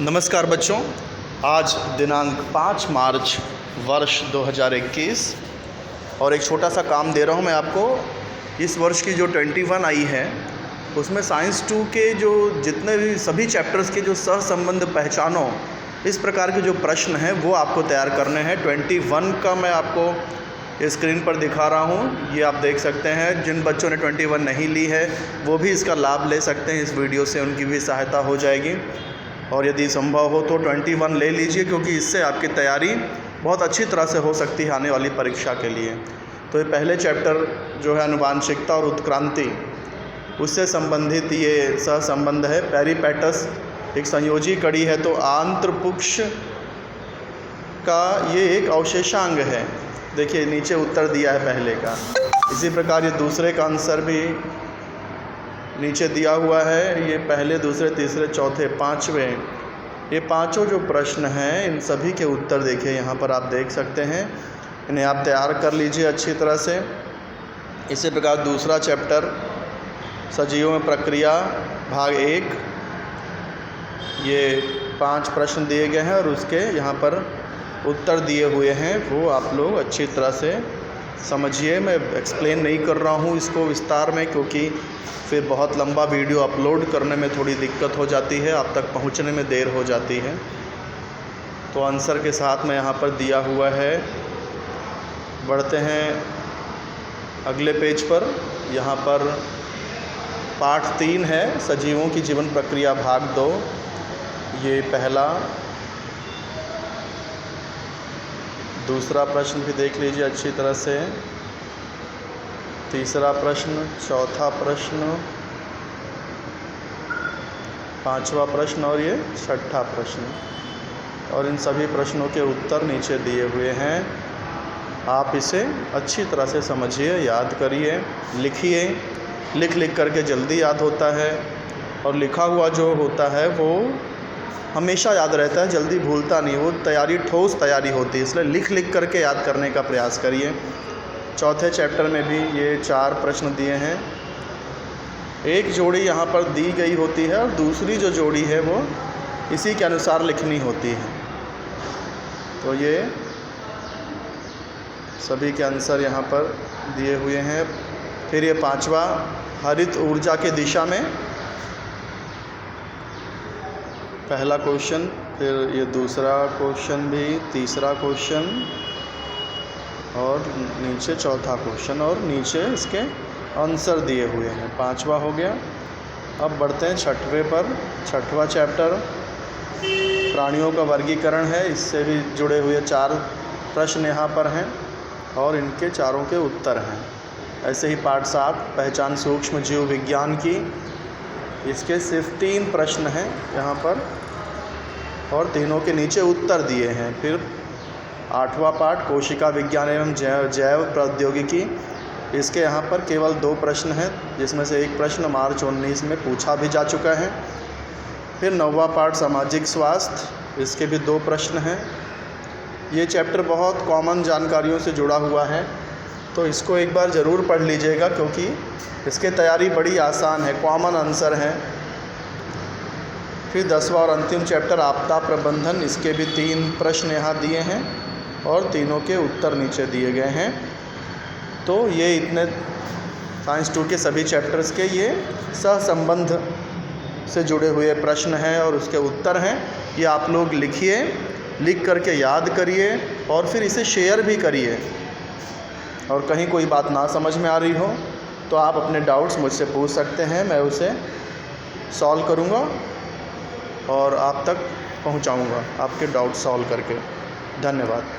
नमस्कार बच्चों, आज दिनांक 5 मार्च वर्ष 2021 और एक छोटा सा काम दे रहा हूं मैं आपको। इस वर्ष की जो 21 आई है उसमें साइंस 2 के जो जितने भी सभी चैप्टर्स के जो सहसंबंध पहचानो, इस प्रकार के जो प्रश्न हैं वो आपको तैयार करने हैं। 21 का मैं आपको स्क्रीन पर दिखा रहा हूं, ये आप देख सकते हैं। जिन बच्चों ने 21 नहीं ली है वो भी इसका लाभ ले सकते हैं, इस वीडियो से उनकी भी सहायता हो जाएगी। और यदि संभव हो तो 21 ले लीजिए, क्योंकि इससे आपकी तैयारी बहुत अच्छी तरह से हो सकती है आने वाली परीक्षा के लिए। तो ये पहले चैप्टर जो है आनुवांशिकता और उत्क्रांति, उससे संबंधित ये सहसंबंध है। पेरिपेटस एक संयोजी कड़ी है, तो आंत्रपुक्ष का ये एक अवशेषांग है। देखिए नीचे उत्तर दिया है पहले का। इसी प्रकार ये दूसरे का आंसर भी नीचे दिया हुआ है। ये पहले, दूसरे, तीसरे, चौथे, पाँचवें, ये पांचों जो प्रश्न हैं इन सभी के उत्तर देखिए यहाँ पर आप देख सकते हैं। इन्हें आप तैयार कर लीजिए अच्छी तरह से। इसी प्रकार दूसरा चैप्टर सजीवों में प्रक्रिया भाग 1, ये 5 प्रश्न दिए गए हैं और उसके यहाँ पर उत्तर दिए हुए हैं, वो आप लोग अच्छी तरह से समझिए। मैं एक्सप्लेन नहीं कर रहा हूँ इसको विस्तार में, क्योंकि फिर बहुत लंबा वीडियो अपलोड करने में थोड़ी दिक्कत हो जाती है, आप तक पहुँचने में देर हो जाती है। तो आंसर के साथ में यहाँ पर दिया हुआ है। बढ़ते हैं अगले पेज पर। यहाँ पर पाठ 3 है, सजीवों की जीवन प्रक्रिया भाग 2। ये पहला, दूसरा प्रश्न भी देख लीजिए अच्छी तरह से, तीसरा प्रश्न, चौथा प्रश्न, पांचवा प्रश्न और ये छठा प्रश्न। और इन सभी प्रश्नों के उत्तर नीचे दिए हुए हैं। आप इसे अच्छी तरह से समझिए, याद करिए, लिखिए। लिख करके जल्दी याद होता है, और लिखा हुआ जो होता है वो हमेशा याद रहता है, जल्दी भूलता नहीं। वो तैयारी ठोस तैयारी होती है, इसलिए लिख करके याद करने का प्रयास करिए। चौथे चैप्टर में भी ये 4 प्रश्न दिए हैं। एक जोड़ी यहाँ पर दी गई होती है और दूसरी जो जोड़ी है वो इसी के अनुसार लिखनी होती है। तो ये सभी के आंसर यहाँ पर दिए हुए हैं। फिर ये 5वां, हरित ऊर्जा के दिशा में, पहला क्वेश्चन। फिर ये दूसरा क्वेश्चन भी, तीसरा क्वेश्चन और नीचे चौथा क्वेश्चन, और नीचे इसके आंसर दिए हुए हैं। 5वां हो गया। अब बढ़ते हैं 6वें पर। 6वां चैप्टर प्राणियों का वर्गीकरण है। इससे भी जुड़े हुए 4 प्रश्न यहाँ पर हैं और इनके चारों के उत्तर हैं। ऐसे ही पाठ 7, पहचान सूक्ष्म जीव विज्ञान की, इसके सिर्फ 3 प्रश्न हैं यहाँ पर और तीनों के नीचे उत्तर दिए हैं। फिर 8वां पाठ, कोशिका विज्ञान एवं जैव प्रौद्योगिकी, इसके यहाँ पर केवल 2 प्रश्न हैं, जिसमें से एक प्रश्न मार्च 19 में पूछा भी जा चुका है। फिर 9वां पाठ, सामाजिक स्वास्थ्य, इसके भी 2 प्रश्न हैं। ये चैप्टर बहुत कॉमन जानकारियों से जुड़ा हुआ है, तो इसको एक बार ज़रूर पढ़ लीजिएगा, क्योंकि इसकी तैयारी बड़ी आसान है, कॉमन आंसर हैं। फिर 10वां और अंतिम चैप्टर, आपदा प्रबंधन, इसके भी 3 प्रश्न यहाँ दिए हैं और तीनों के उत्तर नीचे दिए गए हैं। तो ये इतने साइंस 2 के सभी चैप्टर्स के ये सहसंबंध से जुड़े हुए प्रश्न हैं और उसके उत्तर हैं। ये आप लोग लिखिए, लिख करके याद करिए और फिर इसे शेयर भी करिए। और कहीं कोई बात ना समझ में आ रही हो तो आप अपने डाउट्स मुझसे पूछ सकते हैं, मैं उसे सॉल्व करूँगा और आप तक पहुँचाऊँगा आपके डाउट सॉल्व करके। धन्यवाद।